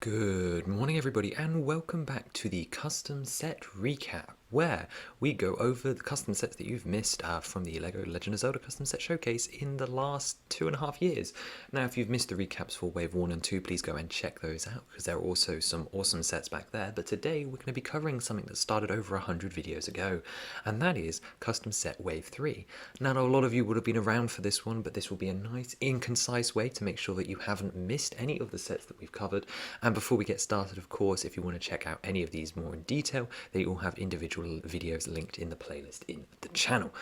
Good morning, everybody, and welcome back to the custom set recap, where we go over the custom sets that you've missed from the LEGO Legend of Zelda custom set showcase in the last 2.5 years. Now, if you've missed the recaps for Wave 1 and 2, please go and check those out, because there are also some awesome sets back there. But today, we're going to be covering something that started over 100 videos ago, and that is custom set Wave 3. Now, a lot of you would have been around for this one, but this will be a nice, concise way to make sure that you haven't missed any of the sets that we've covered. And before we get started, of course, if you want to check out any of these more in detail, they all have individual videos linked in the playlist in the channel.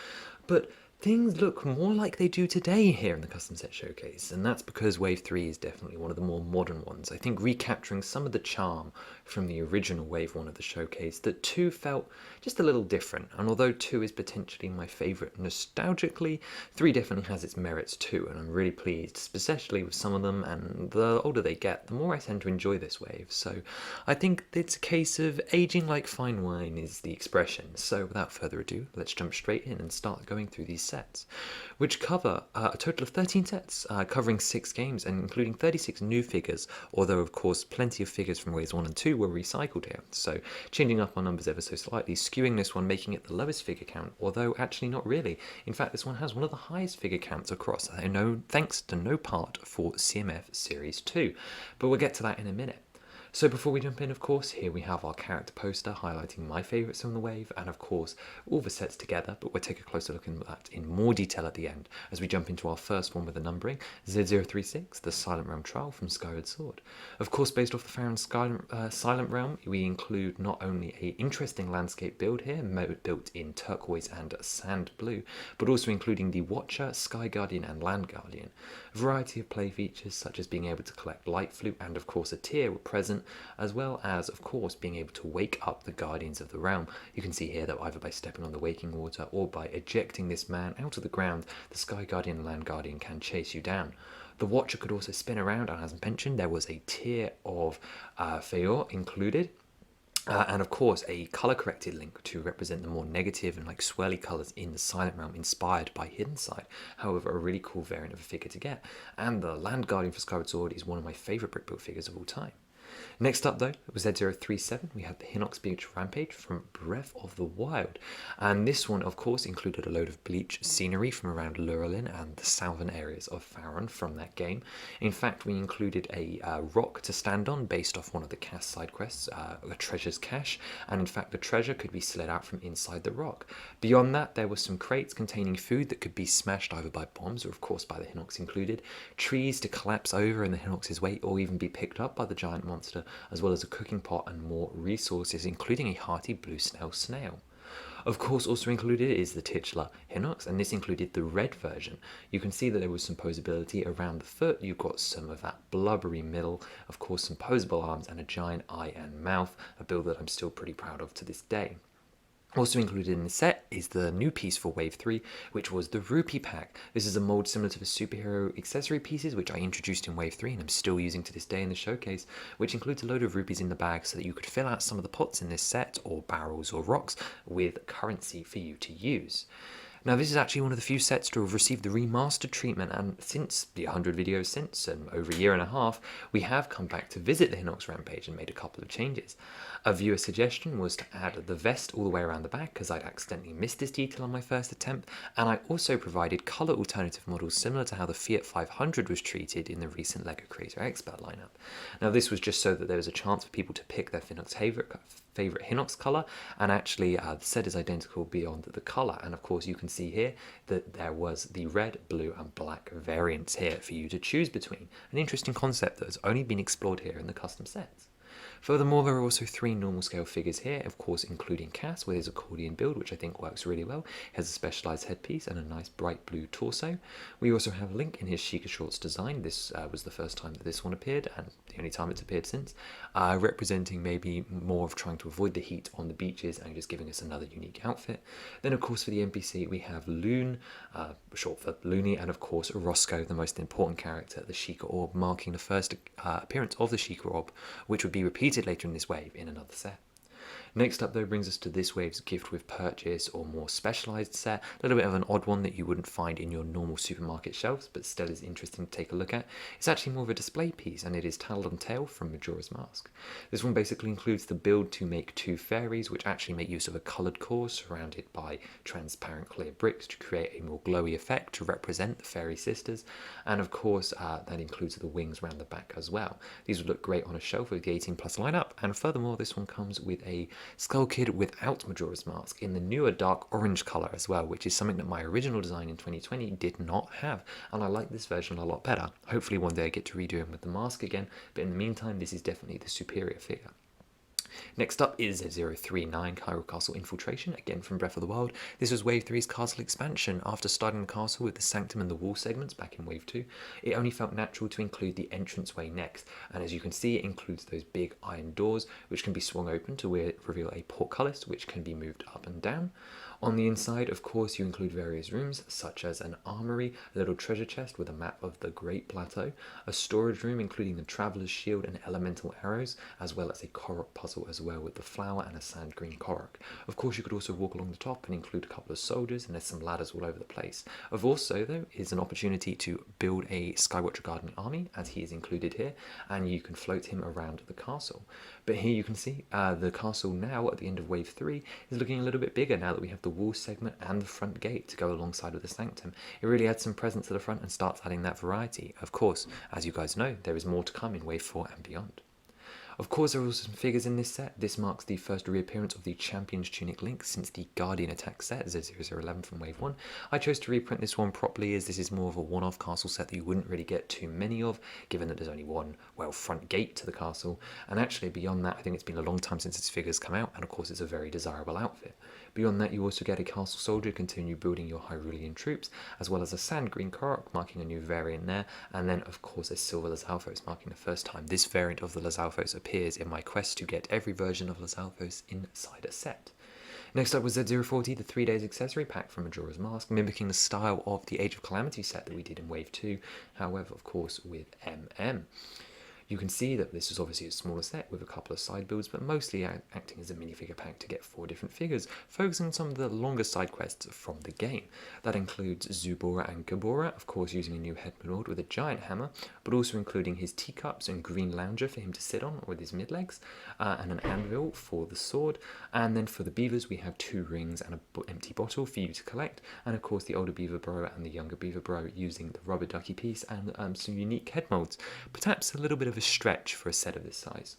But things look more like they do today here in the custom set showcase, and that's because Wave 3 is definitely one of the more modern ones. I think recapturing some of the charm from the original Wave 1 of the showcase, that 2 felt just a little different, and although 2 is potentially my favourite nostalgically, 3 definitely has its merits too, and I'm really pleased, especially with some of them, and the older they get, the more I tend to enjoy this wave. So I think it's a case of aging like fine wine is the expression. So without further ado, let's jump straight in and start going through these sets, which cover a total of 13 sets, covering 6 games and including 36 new figures, although of course plenty of figures from Waves 1 and 2 were recycled here, so changing up our numbers ever so slightly, skewing this one, making it the lowest figure count, although actually not really. In fact, this one has one of the highest figure counts across, thanks to no part for CMF Series 2, but we'll get to that in a minute. So before we jump in, of course, here we have our character poster highlighting my favourites on the wave, and of course all the sets together, but we'll take a closer look at that in more detail at the end as we jump into our first one with the numbering, Z036, the Silent Realm Trial from Skyward Sword. Of course, based off the Farron's Silent Realm, we include not only an interesting landscape build here, built in turquoise and sand blue, but also including the Watcher, Sky Guardian and Land Guardian. A variety of play features such as being able to collect light flute and of course a tear were present, as well as of course being able to wake up the Guardians of the Realm. You can see here that either by stepping on the waking water or by ejecting this man out of the ground, the Sky Guardian and Land Guardian can chase you down. The Watcher could also spin around, and as mentioned, there was a tier of Feor included. And of course a colour corrected link to represent the more negative and like swirly colours in the Silent Realm inspired by Hidden Side. However, a really cool variant of a figure to get. And the Land Guardian for Skyward Sword is one of my favourite brick built figures of all time. Next up though, was Z037, we have the Hinox Beach Rampage from Breath of the Wild, and this one of course included a load of bleach scenery from around Lurelin and the southern areas of Farron from that game. In fact, we included a rock to stand on based off one of the cast side quests, a treasure's cache, and in fact the treasure could be slid out from inside the rock. Beyond that, there were some crates containing food that could be smashed either by bombs or of course by the Hinox included, trees to collapse over in the Hinox's weight or even be picked up by the giant monster, as well as a cooking pot and more resources, including a hearty blue snail. Of course, also included is the titular Hinox, and this included the red version. You can see that there was some posability around the foot. You've got some of that blubbery middle, of course some posable arms and a giant eye and mouth, a build that I'm still pretty proud of to this day. Also included in the set is the new piece for Wave 3, which was the Rupee Pack. This is a mold similar to the superhero accessory pieces, which I introduced in Wave 3 and I'm still using to this day in the showcase, which includes a load of rupees in the bag so that you could fill out some of the pots in this set, or barrels or rocks, with currency for you to use. Now, this is actually one of the few sets to have received the remastered treatment, and since the 100 videos since, and over a year and a half, we have come back to visit the Hinox Rampage and made a couple of changes. A viewer suggestion was to add the vest all the way around the back, because I'd accidentally missed this detail on my first attempt, and I also provided colour alternative models similar to how the Fiat 500 was treated in the recent LEGO Creator Expert lineup. Now, this was just so that there was a chance for people to pick their favourite Hinox colour, and actually the set is identical beyond the colour, and of course you can see here that there was the red, blue and black variants here for you to choose between. An interesting concept that has only been explored here in the custom sets. Furthermore, there are also 3 normal scale figures here, of course including Cass with his accordion build, which I think works really well. He has a specialised headpiece and a nice bright blue torso. We also have Link in his Sheikah Shorts design. This was the first time that this one appeared, and the only time it's appeared since, representing maybe more of trying to avoid the heat on the beaches and just giving us another unique outfit. Then of course for the NPC we have Loon, short for Looney, and of course Roscoe, the most important character, the Sheikah Orb, marking the first appearance of the Sheikah Orb, which would be repeated later in this wave in another set. Next up though brings us to this wave's gift with purchase or more specialised set, a little bit of an odd one that you wouldn't find in your normal supermarket shelves but still is interesting to take a look at. It's actually more of a display piece and it is Talon Tail from Majora's Mask. This one basically includes the build to make 2 fairies which actually make use of a coloured core surrounded by transparent clear bricks to create a more glowy effect to represent the fairy sisters, and of course that includes the wings around the back as well. These would look great on a shelf with the 18 plus lineup, and furthermore this one comes with a Skull Kid without Majora's Mask in the newer dark orange colour as well, which is something that my original design in 2020 did not have, and I like this version a lot better. Hopefully one day I get to redo him with the mask again, but in the meantime this is definitely the superior figure. Next up is Z039 Hyrule Castle Infiltration, again from Breath of the Wild. This was Wave 3's castle expansion. After starting the castle with the Sanctum and the wall segments back in Wave 2, it only felt natural to include the entranceway next, and as you can see it includes those big iron doors which can be swung open to reveal a portcullis which can be moved up and down. On the inside, of course, you include various rooms, such as an armory, a little treasure chest with a map of the Great Plateau, a storage room including the Traveller's Shield and elemental arrows, as well as a Korok puzzle as well with the flower and a sand green Korok. Of course, you could also walk along the top and include a couple of soldiers, and there's some ladders all over the place. Of also, though, is an opportunity to build a Skywatcher Guardian army, as he is included here, and you can float him around the castle. But here you can see the castle now at the end of Wave 3 is looking a little bit bigger now that we have the wall segment and the front gate to go alongside with the Sanctum. It really adds some presence to the front and starts adding that variety. Of course, as you guys know, there is more to come in Wave 4 and beyond. Of course, there are also some figures in this set. This marks the first reappearance of the Champion's Tunic Link since the Guardian Attack set, Z0011 from Wave 1. I chose to reprint this one properly as this is more of a one-off castle set that you wouldn't really get too many of, given that there's only one, well, front gate to the castle. And actually, beyond that, I think it's been a long time since this figure's come out, and of course it's a very desirable outfit. Beyond that, you also get a castle soldier to continue building your Hyrulean troops, as well as a sand green Korok marking a new variant there, and then of course a silver Lizalfos marking the first time this variant of the Lizalfos appears in my quest to get every version of Lizalfos inside a set. Next up was Z040, the 3 days accessory pack from Majora's Mask, mimicking the style of the Age of Calamity set that we did in Wave 2, however of course with MM. You can see that this is obviously a smaller set with a couple of side builds, but mostly acting as a minifigure pack to get 4 different figures, focusing on some of the longer side quests from the game. That includes Zubora and Gabora, of course using a new head lord with a giant hammer, but also including his teacups and green lounger for him to sit on with his mid-legs, and an anvil for the sword. And then for the beavers we have 2 rings and an empty bottle for you to collect, and of course the older beaver bro and the younger beaver bro using the rubber ducky piece and some unique head molds. Perhaps a little bit of a stretch for a set of this size.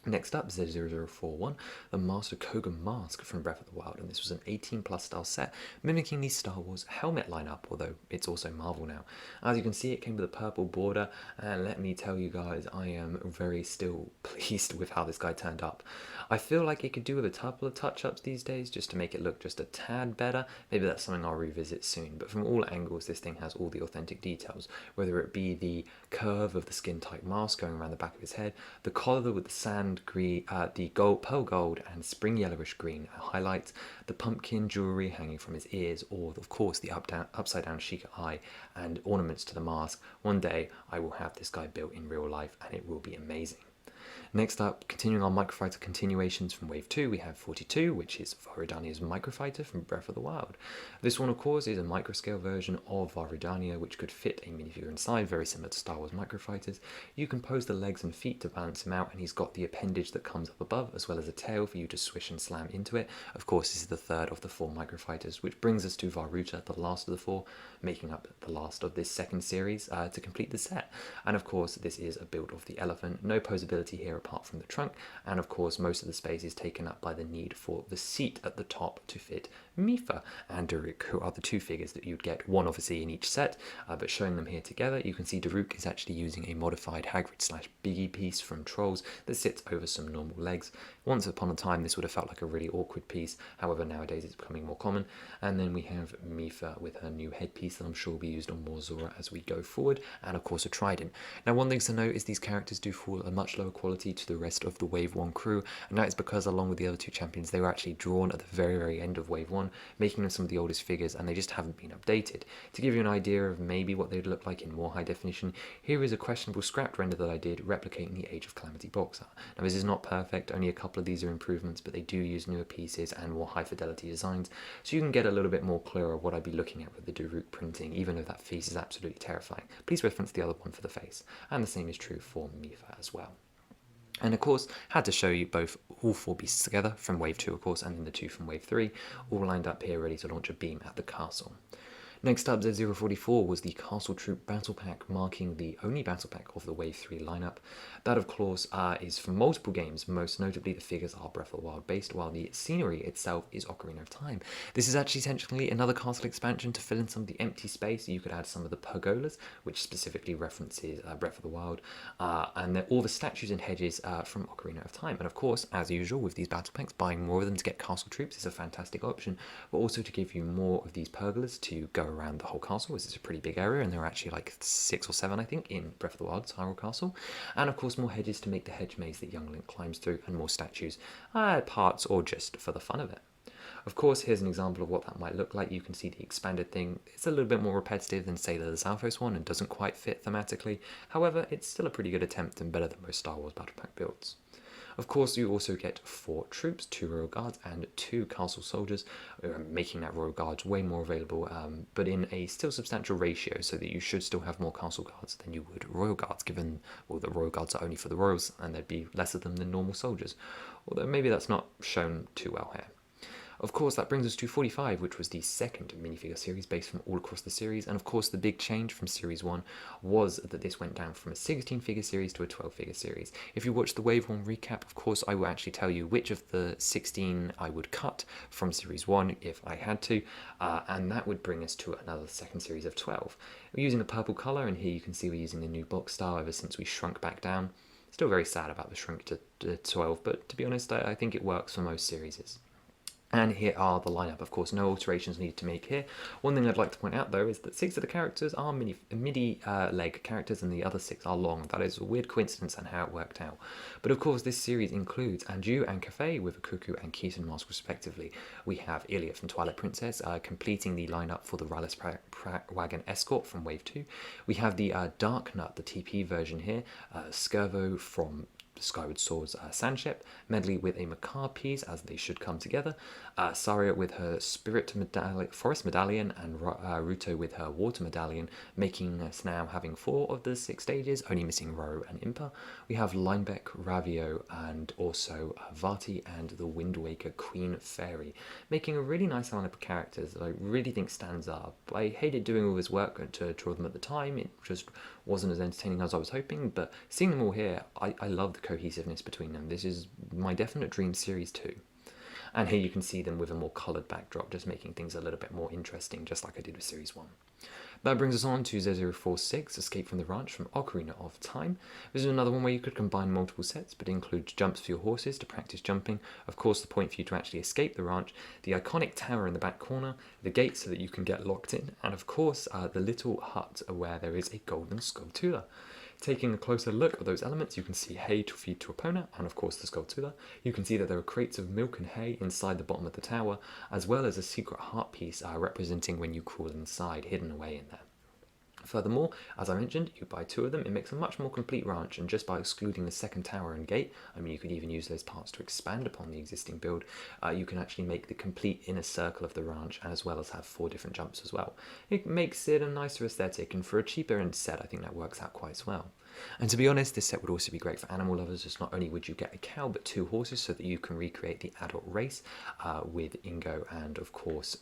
Next up, Z0041, the Master Koga Mask from Breath of the Wild, and this was an 18 plus style set, mimicking the Star Wars helmet lineup, although it's also Marvel now. As you can see, it came with a purple border, and let me tell you guys, I am very still pleased with how this guy turned up. I feel like it could do with a couple of touch-ups these days, just to make it look just a tad better. Maybe that's something I'll revisit soon, but from all angles, this thing has all the authentic details, whether it be the curve of the skin-tight mask going around the back of his head, the collar with the sand green, the pearl gold and spring yellowish green highlights, the pumpkin jewellery hanging from his ears, or of course the upside down Sheikah eye and ornaments to the mask. One day I will have this guy built in real life and it will be amazing. Next up, continuing our Microfighter continuations from Wave 2, we have 42, which is Varudania's Microfighter from Breath of the Wild. This one, of course, is a microscale version of Varudania, which could fit a minifigure inside, very similar to Star Wars Microfighters. You can pose the legs and feet to balance him out, and he's got the appendage that comes up above, as well as a tail for you to swish and slam into it. Of course, this is the third of the 4 Microfighters, which brings us to Varuta, the last of the 4, making up the last of this second series to complete the set. And of course, this is a build of the elephant, no posability here apart from the trunk, and of course most of the space is taken up by the need for the seat at the top to fit Mifa and Daruk, who are the 2 figures that you'd get, one obviously in each set, but showing them here together, you can see Daruk is actually using a modified Hagrid/Biggie piece from Trolls that sits over some normal legs. Once upon a time this would have felt like a really awkward piece, however nowadays it's becoming more common. And then we have Mifa with her new headpiece that I'm sure will be used on more Zora as we go forward, and of course a trident. Now one thing to note is these characters do fall at a much lower quality similarity to the rest of the Wave 1 crew, and that is because along with the other two champions, they were actually drawn at the very end of Wave 1, making them some of the oldest figures, and they just haven't been updated. To give you an idea of maybe what they'd look like in more high definition, here is a questionable scrapped render that I did replicating the Age of Calamity box art. Now this is not perfect, only a couple of these are improvements, but they do use newer pieces and more high fidelity designs, so you can get a little bit more clearer what I'd be looking at with the Daruk printing, even though that face is absolutely terrifying. Please reference the other one for the face, and the same is true for Mifa as well. And of course, had to show you both all 4 beasts together from Wave 2 of course, and then the 2 from Wave 3, all lined up here ready to launch a beam at the castle. Next up, Z044 was the Castle Troop Battle Pack, marking the only Battle Pack of the Wave 3 lineup. That, of course, is from multiple games, most notably the figures are Breath of the Wild based, while the scenery itself is Ocarina of Time. This is actually essentially another castle expansion to fill in some of the empty space. You could add some of the pergolas, which specifically references Breath of the Wild, and all the statues and hedges from Ocarina of Time. And of course, as usual with these Battle Packs, buying more of them to get Castle Troops is a fantastic option, but also to give you more of these pergolas to go around the whole castle, as it's a pretty big area, and there are actually like 6 or 7 I think in Breath of the Wild's Hyrule Castle, and of course more hedges to make the hedge maze that young Link climbs through, and more statues, parts or just for the fun of it. Of course, here's an example of what that might look like. You can see the expanded thing. It's a little bit more repetitive than say the Zalfos one and doesn't quite fit thematically. However, it's still a pretty good attempt and better than most Star Wars Battle Pack builds. Of course, you also get 4 troops, 2 royal guards and 2 castle soldiers, making that royal guards way more available, but in a still substantial ratio, so that you should still have more castle guards than you would royal guards, given, well, the royal guards are only for the royals and there'd be less of them than normal soldiers, although maybe that's not shown too well here. Of course, that brings us to 45, which was the second minifigure series based from all across the series, and of course the big change from Series 1 was that this went down from a 16-figure series to a 12-figure series. If you watch the Wave 1 recap, of course, I will actually tell you which of the 16 I would cut from Series 1 if I had to, and that would bring us to another second series of 12. We're using a purple colour, and here you can see we're using the new box style ever since we shrunk back down. Still very sad about the shrink to 12, but to be honest, I think it works for most series. And here are the lineup. Of course, no alterations needed to make here. One thing I'd like to point out, though, is that 6 of the characters are midi leg characters and the other 6 are long. That is a weird coincidence and how it worked out. But of course, this series includes Anju and Cafe with a Cuckoo and Keaton mask respectively. We have Ilia from Twilight Princess completing the lineup for the Rallis Wagon Escort from Wave 2. We have the Dark Nut, the TP version here, Skirvo from Skyward Sword's Sandship, Medley with a Macabre piece, as they should come together, Saria with her Forest Medallion, and Ruto with her Water Medallion, making us now having 4 of the 6 stages, only missing Ro and Impa. We have Linebeck, Ravio, and also Vati and the Wind Waker Queen Fairy, making a really nice lineup of characters that I really think stands up. I hated doing all this work to draw them at the time, it just wasn't as entertaining as I was hoping, but seeing them all here, I love the cohesiveness between them. This is my definite dream series too. And here you can see them with a more coloured backdrop, just making things a little bit more interesting, just like I did with Series 1. That brings us on to Z046, Escape from the Ranch from Ocarina of Time. This is another one where you could combine multiple sets, but includes jumps for your horses to practice jumping, of course the point for you to actually escape the ranch, the iconic tower in the back corner, the gate so that you can get locked in, and of course the little hut where there is a golden Skulltula. Taking a closer look at those elements, you can see hay to feed to Epona, and of course the Skulltula. You can see that there are crates of milk and hay inside the bottom of the tower, as well as a secret heart piece representing when you crawl inside, hidden away in there. Furthermore, as I mentioned, you buy 2 of them, it makes a much more complete ranch, and just by excluding the second tower and gate, I mean you could even use those parts to expand upon the existing build, you can actually make the complete inner circle of the ranch, as well as have 4 different jumps as well. It makes it a nicer aesthetic, and for a cheaper end set I think that works out quite well. And to be honest, this set would also be great for animal lovers, as not only would you get a cow but 2 horses so that you can recreate the adult race with Ingo and of course,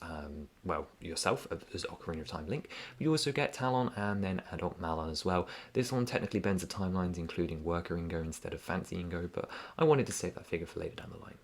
well, yourself as Ocarina of Time Link. You also get Talon and then adult Malon as well. This one technically bends the timelines, including worker Ingo instead of fancy Ingo, but I wanted to save that figure for later down the line.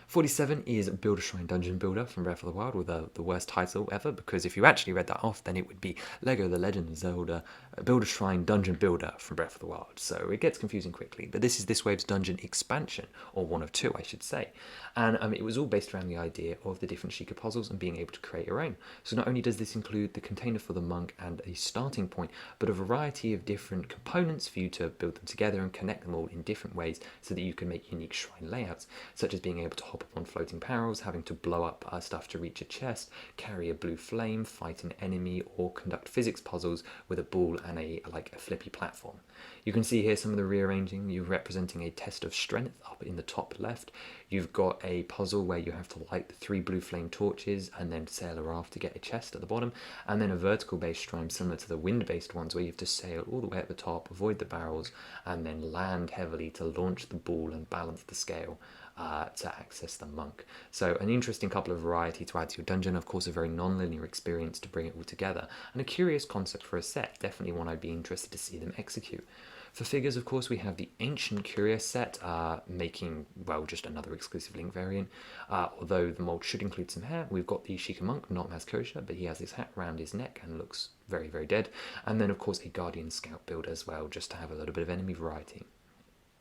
47 is Build a Shrine Dungeon Builder from Breath of the Wild, with the worst title ever, because if you actually read that off, then it would be LEGO The Legend of Zelda Build a Shrine Dungeon Builder from Breath of the Wild. So it gets confusing quickly, but this is this wave's dungeon expansion, or one of two, I should say. And it was all based around the idea of the different Sheikah puzzles and being able to create your own. So not only does this include the container for the monk and a starting point, but a variety of different components for you to build them together and connect them all in different ways so that you can make unique shrine layouts, such as being able to hop up on floating barrels, having to blow up stuff to reach a chest, carry a blue flame, fight an enemy, or conduct physics puzzles with a ball and a flippy platform. You can see here some of the rearranging. You're representing a test of strength up in the top left. You've got a puzzle where you have to light the 3 blue flame torches and then sail a raft to get a chest at the bottom, and then a vertical based shrine similar to the wind based ones where you have to sail all the way at the top, avoid the barrels, and then land heavily to launch the ball and balance the scale to access the monk. So an interesting couple of variety to add to your dungeon, of course a very non-linear experience to bring it all together, and a curious concept for a set, definitely one I'd be interested to see them execute. For figures, of course, we have the Ancient Curious set, making, well, just another exclusive Link variant. Although the mold should include some hair, we've got the Sheikah Monk, not Mazkosha, but he has his hat around his neck and looks very, very dead. And then, of course, a Guardian Scout build as well, just to have a little bit of enemy variety.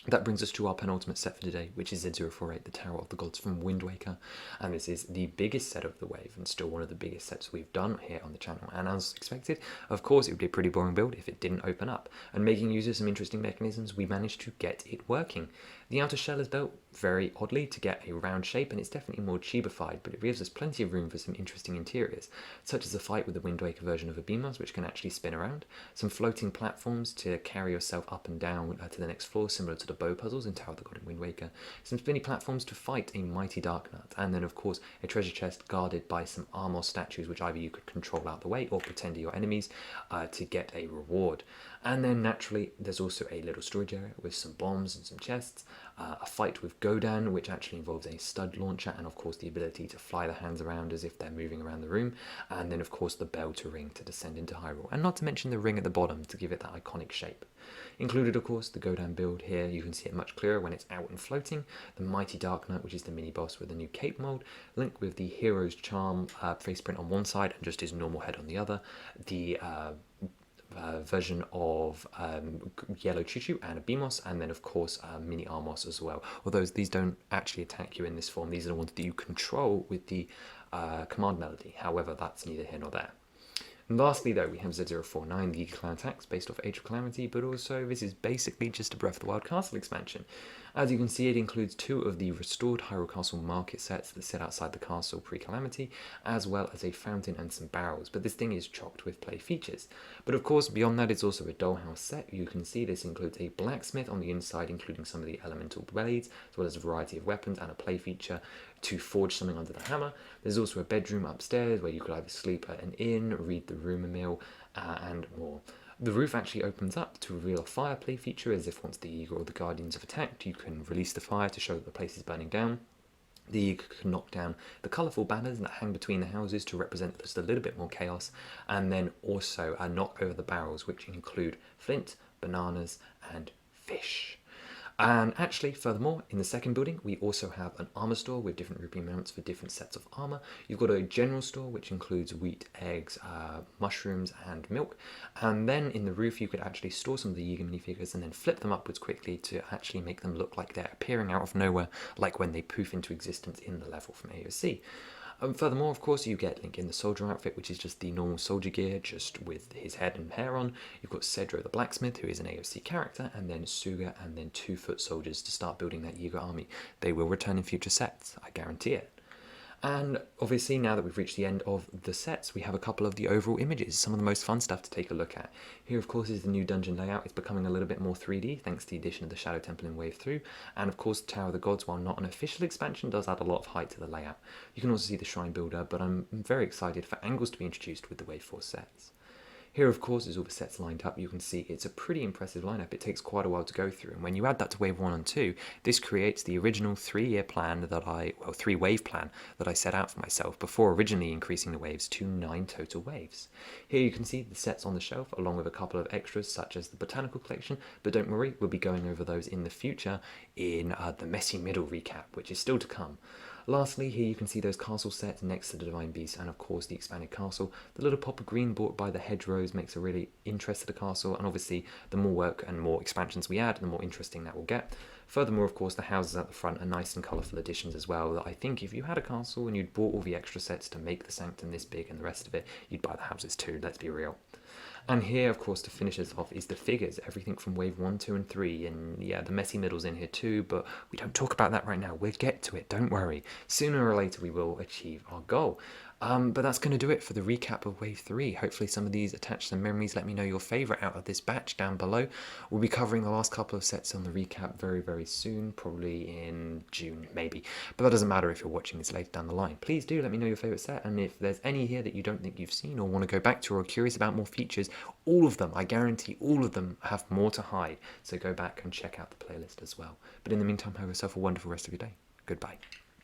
That brings us to our penultimate set for today, which is Z048, the Tower of the Gods from Wind Waker. And this is the biggest set of the wave, and still one of the biggest sets we've done here on the channel. And as expected, of course, it would be a pretty boring build if it didn't open up. And making use of some interesting mechanisms, we managed to get it working. The outer shell is built very oddly to get a round shape, and it's definitely more chibified, but it gives us plenty of room for some interesting interiors, such as a fight with the Wind Waker version of a Beamos, which can actually spin around, some floating platforms to carry yourself up and down to the next floor, similar to the bow puzzles in Tower of the God and Wind Waker, some spinny platforms to fight a mighty Dark Knight, and then of course a treasure chest guarded by some armor statues, which either you could control out the way or pretend are your enemies to get a reward. And then naturally there's also a little storage area with some bombs and some chests, a fight with Godan, which actually involves a stud launcher, and of course the ability to fly the hands around as if they're moving around the room, and then of course the bell to ring to descend into Hyrule, and not to mention the ring at the bottom to give it that iconic shape. Included, of course, the Godan build here. You can see it much clearer when it's out and floating. The Mighty Dark Knight, which is the mini-boss with the new cape mold. Link with the Hero's Charm face print on one side and just his normal head on the other. The version of Yellow Choo-Choo and a Beamos, and then of course Mini Armos as well. Although these don't actually attack you in this form, these are the ones that you control with the command melody. However, that's neither here nor there. And lastly, though, we have Z049, the clan attacks based off Age of Calamity, but also this is basically just a Breath of the Wild castle expansion. As you can see, it includes 2 of the restored Hyrule Castle market sets that sit outside the castle pre-Calamity, as well as a fountain and some barrels, but this thing is chocked with play features. But of course, beyond that, it's also a dollhouse set. You can see this includes a blacksmith on the inside, including some of the elemental blades, as well as a variety of weapons and a play feature to forge something under the hammer. There's also a bedroom upstairs where you could either sleep at an inn, read the rumour mill, and more. The roof actually opens up to reveal a fire play feature, as if once the Eagle or the Guardians have attacked, you can release the fire to show that the place is burning down. The Eagle can knock down the colourful banners that hang between the houses to represent just a little bit more chaos, and then also knock over the barrels, which include flint, bananas, and fish. And actually, furthermore, in the second building, we also have an armor store with different rupee mounts for different sets of armor. You've got a general store, which includes wheat, eggs, mushrooms, and milk. And then in the roof, you could actually store some of the Yiga minifigures and then flip them upwards quickly to actually make them look like they're appearing out of nowhere, like when they poof into existence in the level from AOC. Furthermore, of course, you get Link in the soldier outfit, which is just the normal soldier gear, just with his head and hair on. You've got Cedro the blacksmith, who is an AOC character, and then Suga, and then 2 foot soldiers to start building that Yiga army. They will return in future sets, I guarantee it. And obviously, now that we've reached the end of the sets, we have a couple of the overall images, some of the most fun stuff to take a look at. Here, of course, is the new dungeon layout. It's becoming a little bit more 3D, thanks to the addition of the Shadow Temple in Wave 3. And of course, the Tower of the Gods, while not an official expansion, does add a lot of height to the layout. You can also see the Shrine Builder, but I'm very excited for angles to be introduced with the Wave 4 sets. Here, of course, is all the sets lined up. You can see it's a pretty impressive lineup. It takes quite a while to go through. And when you add that to wave 1 and 2, this creates the original 3-year plan that 3-wave plan that I set out for myself before originally increasing the waves to 9 total waves. Here you can see the sets on the shelf along with a couple of extras such as the botanical collection, but don't worry, we'll be going over those in the future in the messy middle recap, which is still to come. Lastly, here you can see those castle sets next to the Divine Beast and of course the expanded castle. The little pop of green brought by the hedgerows makes a really interest to the castle, and obviously the more work and more expansions we add, the more interesting that will get. Furthermore, of course, the houses at the front are nice and colourful additions as well, that I think if you had a castle and you'd bought all the extra sets to make the sanctum this big and the rest of it, you'd buy the houses too, let's be real. And here, of course, to finish us off is the figures, everything from wave 1, 2 and 3, and yeah, the messy middle's in here too, but we don't talk about that right now. We'll get to it, don't worry. Sooner or later we will achieve our goal. But that's going to do it for the recap of wave 3. Hopefully some of these attach some memories. Let me know your favourite out of this batch down below. We'll be covering the last couple of sets on the recap very, very soon, probably in June, maybe. But that doesn't matter if you're watching this later down the line. Please do let me know your favourite set, and if there's any here that you don't think you've seen or want to go back to or are curious about more features, all of them, I guarantee all of them have more to hide. So go back and check out the playlist as well. But in the meantime, have yourself a wonderful rest of your day. Goodbye.